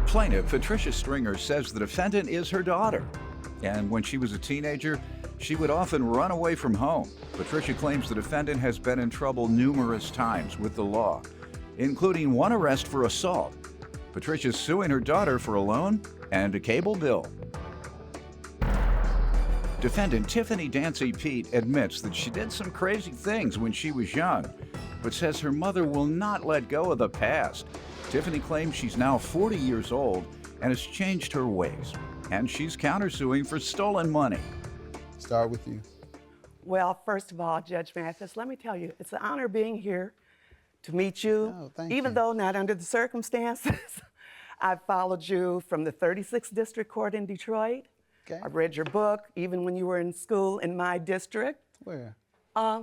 Plaintiff Patricia Stringer says the defendant is her daughter. And when she was a teenager, she would often run away from home. Patricia claims the defendant has been in trouble numerous times with the law, including one arrest for assault. Patricia's suing her daughter for a loan and a cable bill. Defendant Tiffany Dancy Pete admits that she did some crazy things when she was young, but says her mother will not let go of the past. Tiffany claims she's now 40 years old and has changed her ways, and she's countersuing for stolen money. Start with you. Well, first of all, Judge Mathis, let me tell you, it's an honor being here to meet you. Oh, thank Even you. though not under the circumstances. I followed you from the 36th District Court in Detroit. Okay. I read your book, even when you were in school in my district. Where?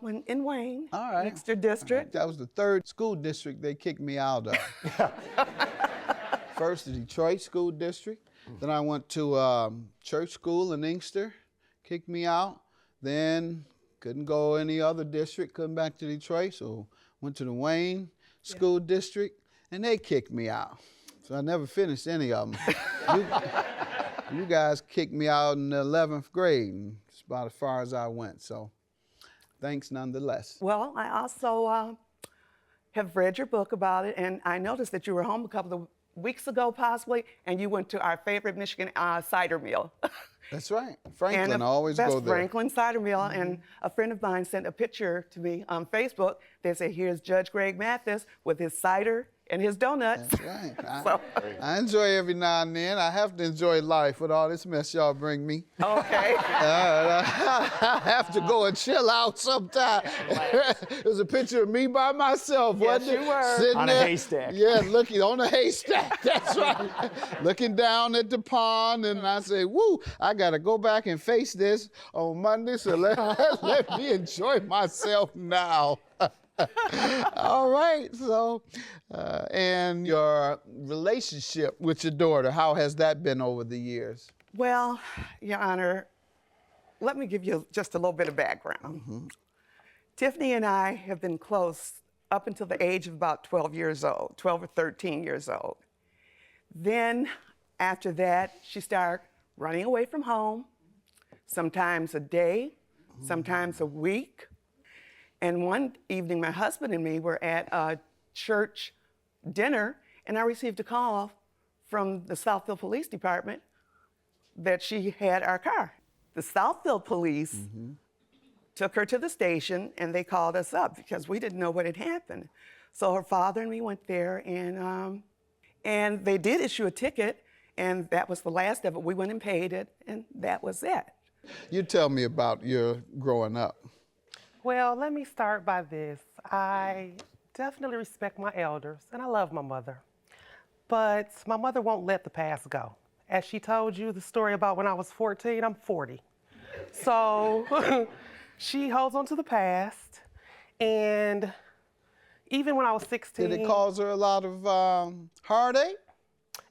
When in Wayne, All right. Exeter District. That was the third school district they kicked me out of. First, the Detroit School District. Then I went to church school in Inkster, kicked me out. Then couldn't go any other district, couldn't back to Detroit, so went to the Wayne School District, and they kicked me out. So I never finished any of them. You guys kicked me out in the 11th grade, and it's about as far as I went, so thanks nonetheless. Well, I also have read your book about it, and I noticed that you were home a couple of weeks ago, possibly, and you went to our favorite Michigan cider mill. That's right. Franklin, I always go there. Franklin cider mill, and a friend of mine sent a picture to me on Facebook. They said, here's Judge Greg Mathis with his cider and his donuts. That's right. I enjoy every now and then. I have to enjoy life with all this mess y'all bring me. Okay. I have to go and chill out sometime. There's a picture of me by myself, wasn't it? Yes, you were. Sitting on a there. haystack. Yeah, looking on a haystack. That's right. Looking down at the pond, and I say, woo, I got to go back and face this on Monday, so let me enjoy myself now. All right, so, and your relationship with your daughter, how has that been over the years? Well, Your Honor, let me give you just a little bit of background. Mm-hmm. Tiffany and I have been close up until the age of about 12 years old, 12 or 13 years old. Then, after that, she started running away from home, sometimes a day, sometimes a week. And one evening, my husband and me were at a church dinner, and I received a call from the Southfield Police Department that she had our car. The Southfield Police took her to the station, and they called us up because we didn't know what had happened. So her father and me went there, and they did issue a ticket, and that was the last of it. We went and paid it, and that was it. You tell me about your growing up. Well, let me start by this. I definitely respect my elders, and I love my mother. But my mother won't let the past go. As she told you the story about when I was 14, I'm 40. So she holds on to the past, and even when I was 16... Did it cause her a lot of heartache?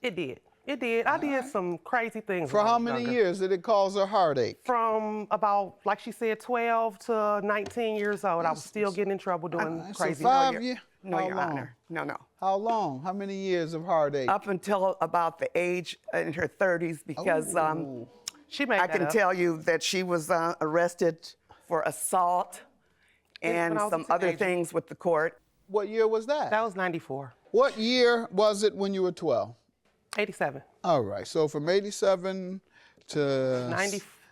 It did. It did. I did some crazy things. For when I how was many younger. years did it cause her heartache? From about, like she said, 12 to 19 years old, I was still getting in trouble doing So crazy. 5 years? No, How Your long? Honor. No. How long? How many years of heartache? Up until about the age in her 30s, because Ooh. She made I that can up. tell you that she was arrested for assault and when I was a some other teenager. things with the court. What year was that? That was 94. What year was it when you were 12? 87. All right, so from 87 to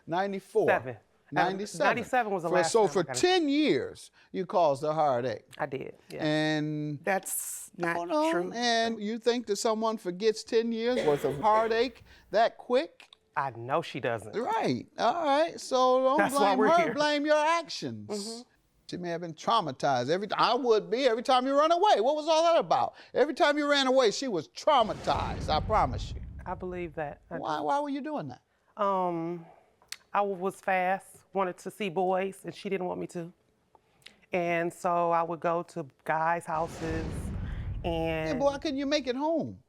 94. 7. 97. 97 was the last So time for I got it. 10 years, you caused a heartache. I did, yeah. And That's not hold on, true. and you think that someone forgets 10 years worth of heartache that quick? I know she doesn't. Right. All right. So don't That's why blame we're her. here. Blame your actions. She may have been traumatized. I would be every time you run away. What was all that about? Every time you ran away, she was traumatized. I promise you. I believe that. I do. Why were you doing that? I was fast, wanted to see boys, and she didn't want me to. And so I would go to guys' houses, and Yeah, but why couldn't you make it home?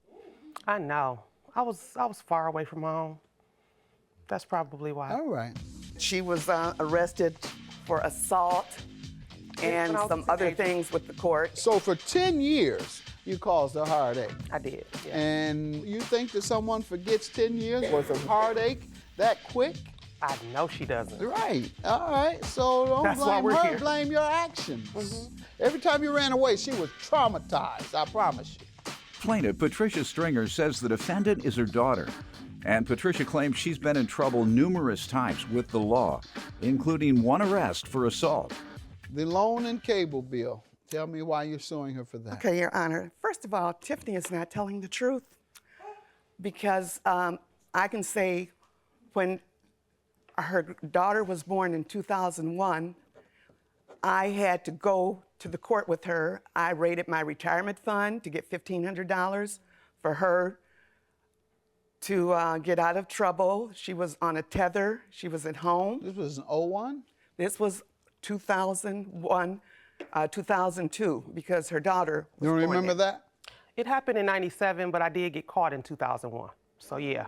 I know. I was far away from home. That's probably why. All right. She was arrested for assault and when I was some a other teenager. things with the court. So for 10 years, you caused a heartache. I did. Yeah. And you think that someone forgets 10 years worth of heartache that quick? I know she doesn't. Right. All right. So don't That's why blame we're her, here. blame your actions. Every time you ran away, she was traumatized, I promise you. Plaintiff Patricia Stringer says the defendant is her daughter, and Patricia claims she's been in trouble numerous times with the law, including one arrest for assault. The loan and cable bill. Tell me why you're suing her for that. Okay, Your Honor. First of all, Tiffany is not telling the truth because I can say when her daughter was born in 2001, I had to go to the court with her. I raided my retirement fund to get $1,500 for her to get out of trouble. She was on a tether. She was at home. This was an 01? This was 2001, 2002, because her daughter was You don't born remember then. that? It happened in 97, but I did get caught in 2001. So yeah.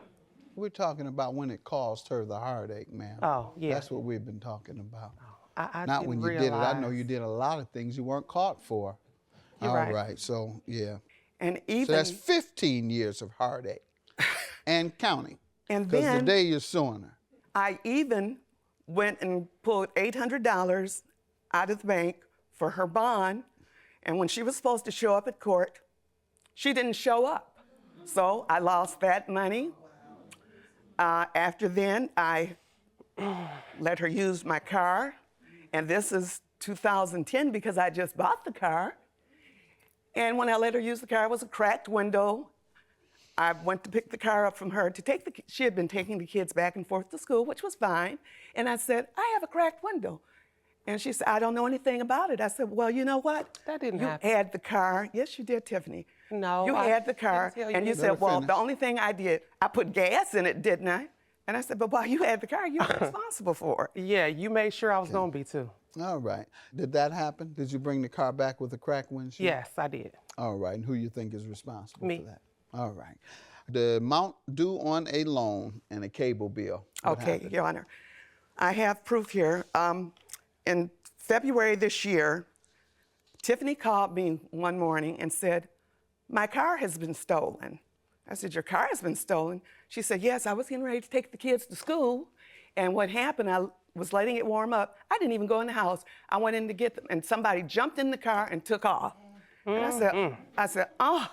We're talking about when it caused her the heartache, ma'am. Oh, yeah. That's what we've been talking about. I Not didn't when you did it. I know realize. you did a lot of things you weren't caught for. You're All right. right. So, yeah. And even So that's 15 years of heartache and counting. And Because then- today you're suing her. I even went and pulled $800 out of the bank for her bond. And when she was supposed to show up at court, she didn't show up. So I lost that money. After then, I let her use my car. And this is 2010 because I just bought the car. And when I let her use the car, it was a cracked window. I went to pick the car up from her to take the, she had been taking the kids back and forth to school, which was fine. And I said, I have a cracked window. And she said, I don't know anything about it. I said, well, you know what? That didn't you happen. You had the car. Yes, you did, Tiffany. No, You I had the car. didn't tell you And you that. said, Let her well, finish. the only thing I did, I put gas in it, didn't I? And I said, but while you had the car, you were responsible for it. Yeah, you made sure I was going to be too. All right. Did that happen? Did you bring the car back with a cracked windshield? Yes, I did. All right. And who you think is responsible Me. for that? All right. The amount due on a loan and a cable bill. What Okay, happened? Your Honor. I have proof here. In February this year, Tiffany called me one morning and said, my car has been stolen. I said, your car has been stolen? She said, yes, I was getting ready to take the kids to school. And what happened, I was letting it warm up. I didn't even go in the house. I went in to get them, and somebody jumped in the car and took off. And I said, oh.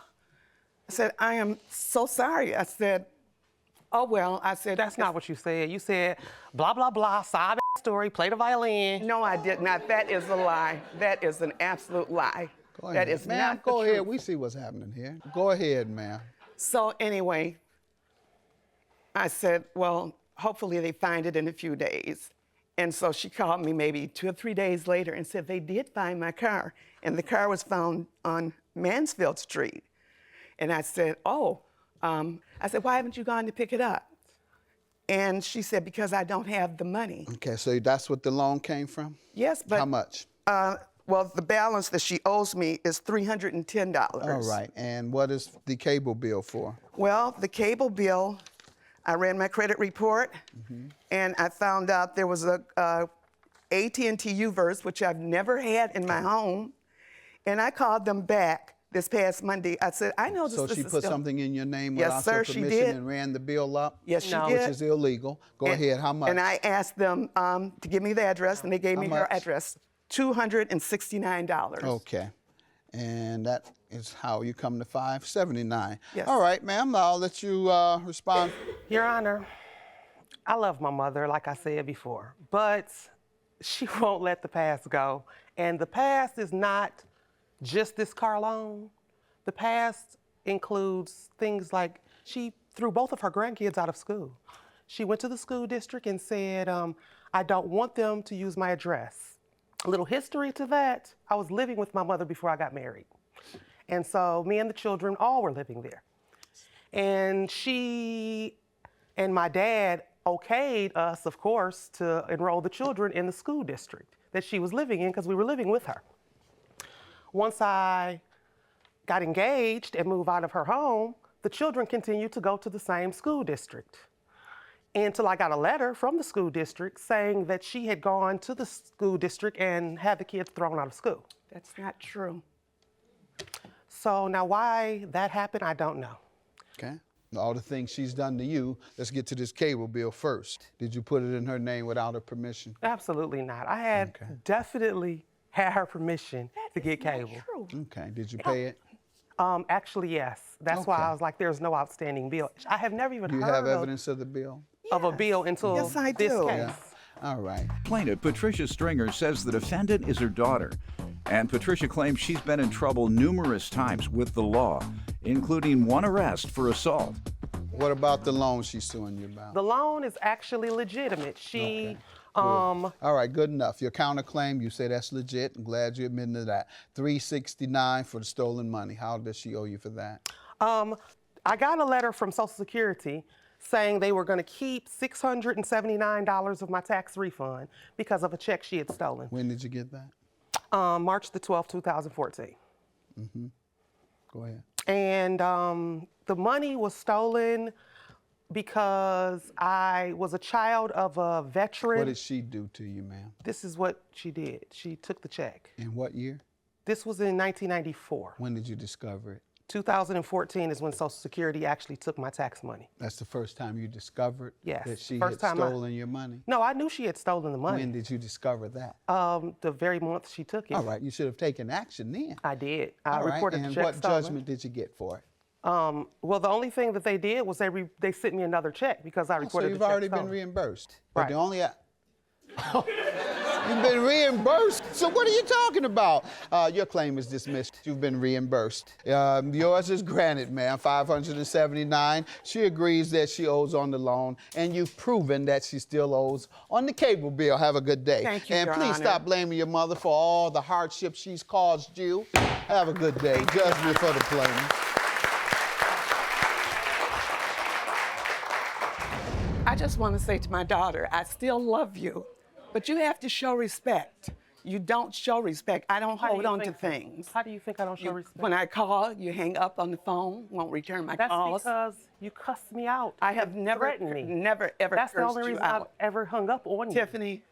I said, I am so sorry. I said, oh, well, I said. That's not what you said. You said, blah, blah, blah, sob story, play the violin. No, I did not. That is a lie. That is an absolute lie. Go ahead. That is ma'am, not the go ahead. truth. We see what's happening here. Go ahead, ma'am. So anyway, I said, well, hopefully they find it in a few days. And so she called me maybe 2 or 3 days later and said they did find my car. And the car was found on Mansfield Street. And I said, oh. I said, why haven't you gone to pick it up? And she said, because I don't have the money. Okay, so that's what the loan came from? Yes, but. How much? Well, the balance that she owes me is $310. All right, and what is the cable bill for? Well, the cable bill, I ran my credit report, and I found out there was a AT&T U-verse, which I've never had in my home, and I called them back this past Monday. I said, I know this, So this she is put still. something in your name Yes, without sir, your she permission did. and ran the bill up? Yes, she No. did. Which is illegal. Go ahead, how much? And I asked them to give me the address, and they gave me How her much? address, $269. Okay, and that is how you come to $579. Yes. All right, ma'am, I'll let you respond. Your Honor, I love my mother, like I said before, but she won't let the past go. And the past is not just this car loan. The past includes things like she threw both of her grandkids out of school. She went to the school district and said, I don't want them to use my address. A little history to that, I was living with my mother before I got married. And so me and the children all were living there. And she and my dad okayed us, of course, to enroll the children in the school district that she was living in because we were living with her. Once I got engaged and moved out of her home, the children continued to go to the same school district until I got a letter from the school district saying that she had gone to the school district and had the kids thrown out of school. That's not true. So now why that happened, I don't know. Okay. All the things she's done to you, let's get to this cable bill first. Did you put it in her name without her permission? Absolutely not. I had definitely had her permission to get cable. Okay. Did you pay it? Actually, yes. That's why I was like, there's no outstanding bill. I have never even Do you heard have evidence of the bill? of a bill until Yes, I this do. case. Yeah. All right. Plaintiff Patricia Stringer says the defendant is her daughter, and Patricia claims she's been in trouble numerous times with the law, including one arrest for assault. What about the loan she's suing you about? The loan is actually legitimate. She, All right, good enough. Your counterclaim, you say that's legit. I'm glad you admitted to that. $369 for the stolen money. How does she owe you for that? I got a letter from Social Security saying they were going to keep $679 of my tax refund because of a check she had stolen. When did you get that? March the 12th, 2014. Go ahead. And the money was stolen because I was a child of a veteran. What did she do to you, ma'am? This is what she did. She took the check. In what year? This was in 1994. When did you discover it? 2014 is when Social Security actually took my tax money. That's the first time you discovered Yes, that she first had time stolen your money? No, I knew she had stolen the money. When did you discover that? The very month she took it. All right, you should have taken action then. I did. I All right, reported the and check what stolen. judgment did you get for it? Well, the only thing that they did was they sent me another check because I So reported you've the check already stolen. been reimbursed. But Right. the only You've been reimbursed. So what are you talking about? Your claim is dismissed. You've been reimbursed. Yours is granted, ma'am, $579. She agrees that she owes on the loan, and you've proven that she still owes on the cable bill. Have a good day. Thank you, and Your please Honor. stop blaming your mother for all the hardship she's caused you. Have a good day. Judgment for the plaintiff. I just want to say to my daughter, I still love you, but you have to show respect. You don't show respect. I don't How do hold you on to think- things. How do you think I don't show respect? When I call, you hang up on the phone, won't return my That's calls. because you cussed me out. I have and never, threatened me. never ever That's the cursed only you reason I've out. ever hung up on you. Tiffany,